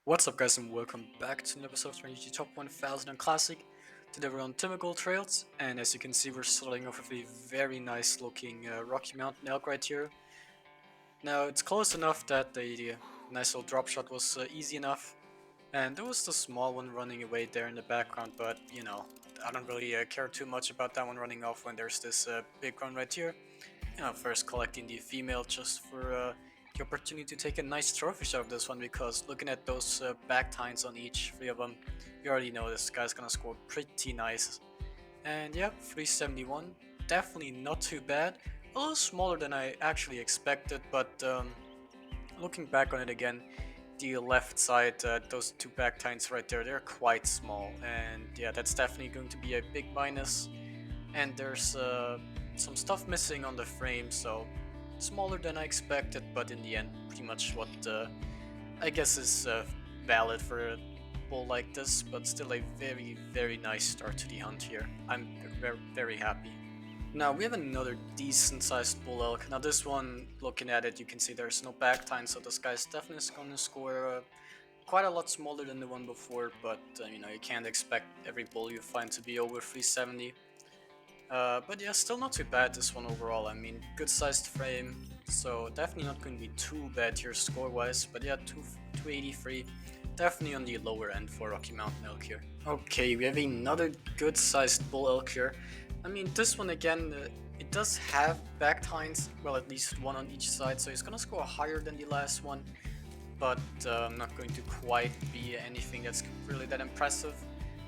What's up guys and welcome back to another episode of Strategy Top 1000 on Classic. Today we're on Typical Trails, and as you can see we're starting off with a very nice looking Rocky Mountain elk right here. Now it's close enough that the nice little drop shot was easy enough, and there was the small one running away there in the background, but you know, I don't really care too much about that one running off when there's this big one right here. First collecting the female just for the opportunity to take a nice trophy shot of this one, because looking at those back tines on each three of them, you already know this guy's gonna score pretty nice. And yeah, 371, definitely not too bad. A little smaller than I actually expected, but looking back on it again, the left side, those two back tines right there, they're quite small, and yeah, that's definitely going to be a big minus. And there's some stuff missing on the frame, so smaller than I expected, but in the end pretty much what I guess is valid for a bull like this, but still a very nice start to the hunt here. I'm very happy. Now we have another decent sized bull elk. Now this one, looking at it, you can see there's no back tine, so this guy's definitely going to score quite a lot smaller than the one before, but you know, you can't expect every bull you find to be over 370. But yeah, still not too bad this one overall. I mean, good sized frame, so definitely not going to be too bad here score wise. But yeah, 283, definitely on the lower end for Rocky Mountain elk here. Okay, we have another good sized bull elk here. I mean, this one again, it does have back tines, well, at least one on each side, so he's gonna score higher than the last one, but not going to quite be anything that's really that impressive.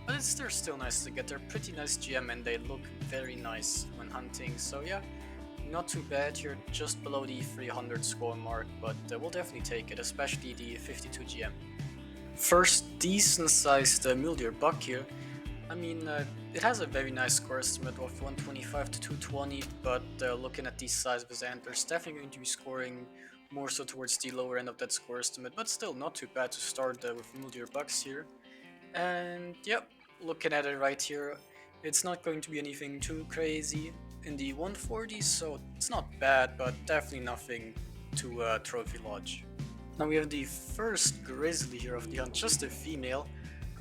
But they're still nice to get. They're pretty nice GM and they look very nice when hunting. So yeah, not too bad. You're just below the 300 score mark, but we'll definitely take it, especially the 52 GM. First decent sized mule deer buck here. I mean, it has a very nice score estimate of 125 to 220, but looking at the size of his antlers, definitely going to be scoring more so towards the lower end of that score estimate, but still not too bad to start with mule deer bucks here. And yep, looking at it right here, it's not going to be anything too crazy in the 140s, so it's not bad, but definitely nothing to trophy lodge. Now we have the first grizzly here of the hunt, just a female,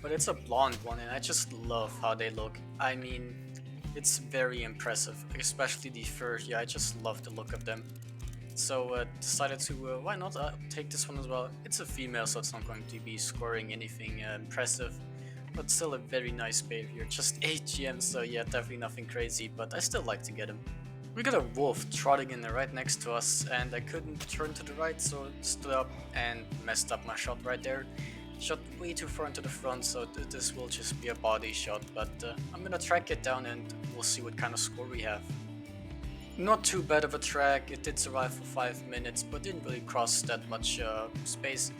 but it's a blonde one, and I just love how they look. I mean, it's very impressive, especially the fur. Yeah, I just love the look of them. So decided to, why not take this one as well. It's a female, so it's not going to be scoring anything impressive, but still a very nice babe here. Just 8 GM, so yeah, definitely nothing crazy, but I still like to get him. We got a wolf trotting in there right next to us, and I couldn't turn to the right, so stood up and messed up my shot right there. Shot way too far into the front, so this will just be a body shot, but I'm gonna track it down and we'll see what kind of score we have. Not too bad of a track, it did survive for 5 minutes, but didn't really cross that much space.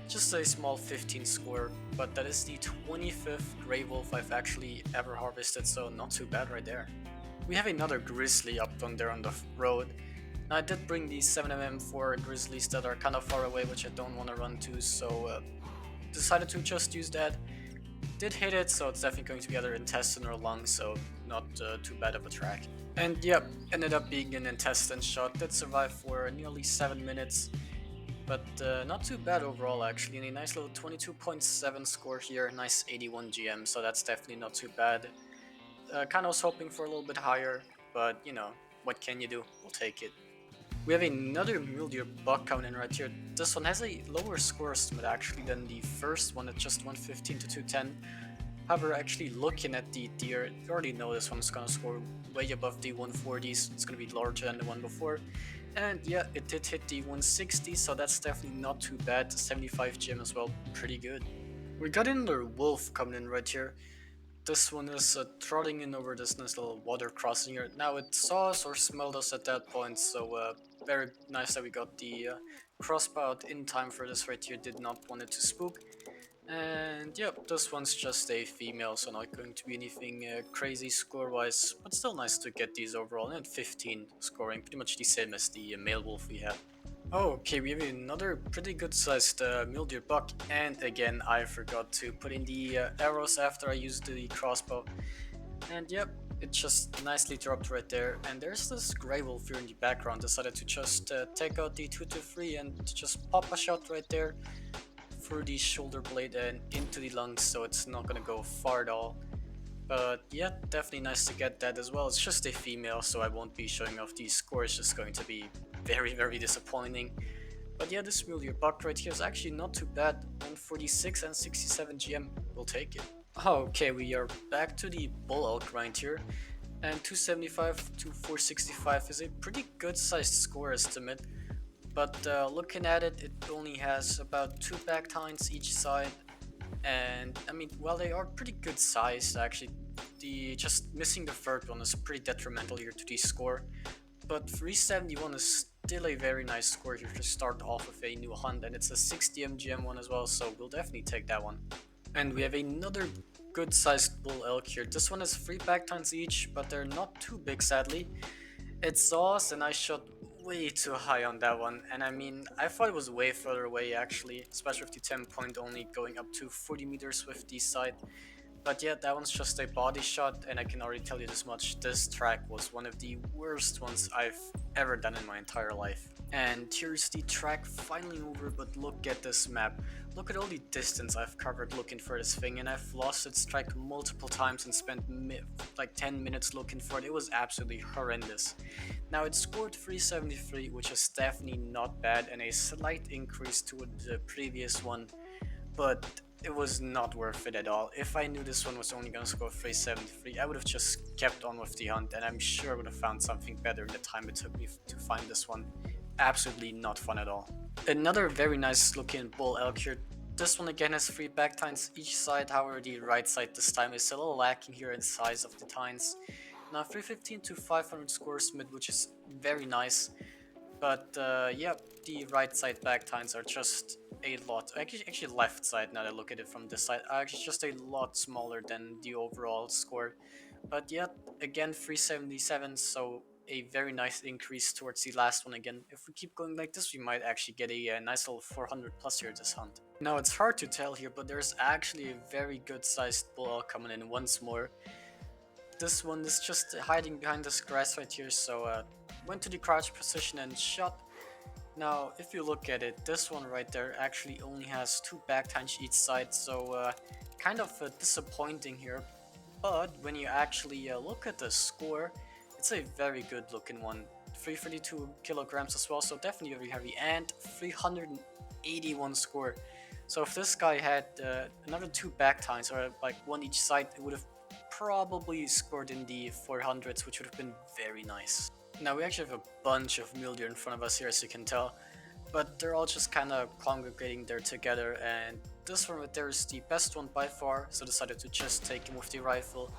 Just a small 15 score, but that is the 25th Grey Wolf I've actually ever harvested, so not too bad right there. We have another grizzly up on there on the road. Now I did bring these 7mm for grizzlies that are kind of far away, which I don't want to run to, so decided to just use that. Did hit it, so it's definitely going to be either intestine or lung, so not too bad of a track. And yep, ended up being an intestine shot. Did survive for nearly 7 minutes, but not too bad overall actually. And a nice little 22.7 score here, nice 81 GM, so that's definitely not too bad. Kinda was hoping for a little bit higher, but you know, what can you do? We'll take it. We have another mule deer buck coming in right here. This one has a lower score estimate actually than the first one at just 115 to 210. However, actually looking at the deer, you already know this one's gonna score way above the 140s. It's gonna be larger than the one before. And yeah, it did hit the 160, so that's definitely not too bad. 75 GM as well, pretty good. We got another wolf coming in right here. This one is trotting in over this nice little water crossing here. Now it saw us or smelled us at that point, so very nice that we got the crossbow out in time for this right here. Did not want it to spook. And yep, this one's just a female, so not going to be anything crazy score-wise, but still nice to get these overall. And 15 scoring, pretty much the same as the male wolf we have. Okay, we have another pretty good sized mule deer buck, and again I forgot to put in the arrows after I used the crossbow. And yep, it just nicely dropped right there, and there's this grey wolf here in the background. Decided to just take out the 223 and just pop a shot right there. through the shoulder blade and into the lungs, so it's not gonna go far at all. But yeah, definitely nice to get that as well. It's just a female, so I won't be showing off the score. It's just going to be very disappointing. But yeah, this mule deer buck right here is actually not too bad. 146 and 67 GM, we'll take it. Okay, we are back to the bull elk right here. And 275 to 465 is a pretty good sized score estimate. But looking at it, it only has about 2 back tines each side. And I mean, while they are pretty good sized, actually, the just missing the third one is pretty detrimental here to the score. But 371 is still a very nice score here to start off with a new hunt, and it's a 60 MGM one as well, so we'll definitely take that one. And we have another good sized bull elk here. This one has 3 back tines each, but they're not too big sadly. It's Zaws, and I shot way too high on that one, and I mean, I thought it was way further away actually, especially with the 10 point only going up to 40 meters with the sight. But yeah, that one's just a body shot, and I can already tell you this much, this track was one of the worst ones I've ever done in my entire life. And here's the track finally over, but look at this map. Look at all the distance I've covered looking for this thing, and I've lost its track multiple times and spent like 10 minutes looking for it. It was absolutely horrendous. Now it scored 373, which is definitely not bad, and a slight increase to the previous one, but it was not worth it at all. If I knew this one was only gonna score 373, I would have just kept on with the hunt, and I'm sure I would have found something better in the time it took me to find this one. Absolutely not fun at all. Another very nice looking bull elk here. This one again has 3 back tines each side, however the right side this time is a little lacking here in size of the tines. Now 315 to 500 scores mid, which is very nice. But yeah, the right side back tines are just a lot, actually left side now that I look at it from this side, are actually just a lot smaller than the overall score. But yeah, again 377, so a very nice increase towards the last one again. If we keep going like this, we might actually get a nice little 400 plus here this hunt. Now it's hard to tell here, but there's actually a very good sized bull elk coming in once more. This one is just hiding behind this grass right here, so went to the crouch position and shot. Now, if you look at it, this one right there actually only has 2 back tines each side, so kind of disappointing here. But when you actually look at the score, it's a very good looking one. 332 kilograms as well, so definitely very heavy, and 381 score. So if this guy had another 2 back tines, or like one each side, it would have probably scored in the 400s, which would have been very nice. Now we actually have a bunch of mule deer in front of us here, as you can tell, but they're all just kind of congregating there together, and this one right there is the best one by far, so decided to just take him with the rifle.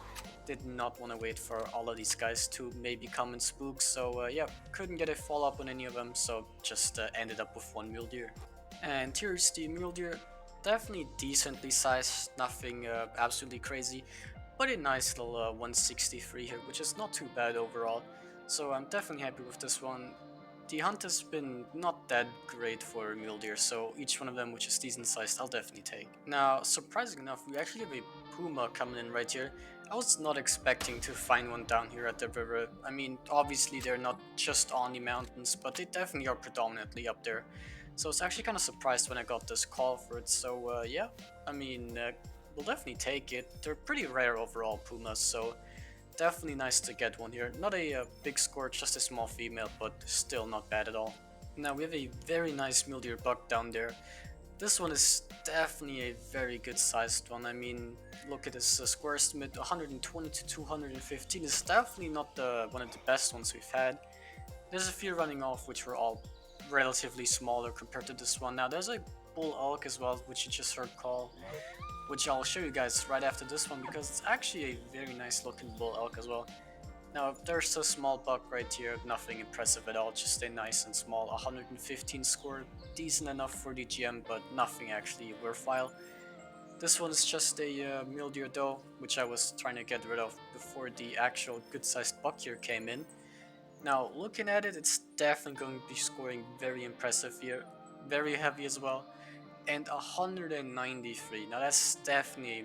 Did not want to wait for all of these guys to maybe come and spook, so yeah, couldn't get a follow-up on any of them, so just ended up with 1 mule deer. And here's the mule deer, definitely decently sized, nothing absolutely crazy, but a nice little 163 here, which is not too bad overall. So I'm definitely happy with this one. The hunt has been not that great for mule deer, so each one of them which is decent sized I'll definitely take. Now, surprisingly enough, we actually have a puma coming in right here. I was not expecting to find one down here at the river. I mean, obviously they're not just on the mountains, but they definitely are predominantly up there. So I was actually kind of surprised when I got this call for it, so yeah, I mean, we'll definitely take it. They're pretty rare overall, pumas, so definitely nice to get one here. Not a big score, just a small female, but still not bad at all. Now we have a very nice mule deer buck down there. This one is definitely a very good sized one. I mean, look at this score estimate, 120 to 215 is definitely not one of the best ones we've had. There's a few running off which were all relatively smaller compared to this one. Now there's a bull elk as well, which you just heard call, which I'll show you guys right after this one, because it's actually a very nice looking bull elk as well. Now there's a small buck right here, nothing impressive at all, just a nice and small 115 score, decent enough for the GM, but nothing actually worthwhile. This one is just a mule deer doe, which I was trying to get rid of before the actual good sized buck here came in. Now looking at it, it's definitely going to be scoring very impressive here, very heavy as well. And 193. Now that's definitely a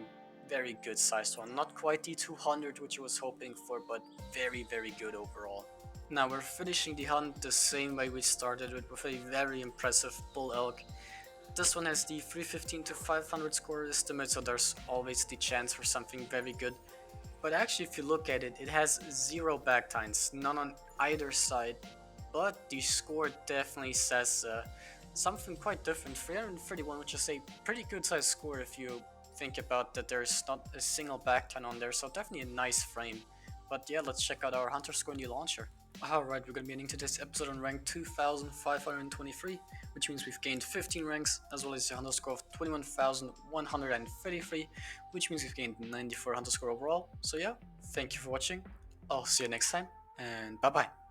very good sized one. Not quite the 200 which I was hoping for, but very good overall. Now we're finishing the hunt the same way we started it, with a very impressive bull elk. This one has the 315 to 500 score estimate, so there's always the chance for something very good. But actually, if you look at it, it has 0 backtines, none on either side. But the score definitely says something quite different. 331, which is a pretty good size score if you think about that there's not a single backtine on there, so definitely a nice frame. But yeah, let's check out our Hunter score in the launcher. Alright, we're going to be ending today's episode on rank 2523, which means we've gained 15 ranks, as well as a Hunter score of 21,133, which means we've gained 94 Hunter score overall. So yeah, thank you for watching, I'll see you next time, and bye bye.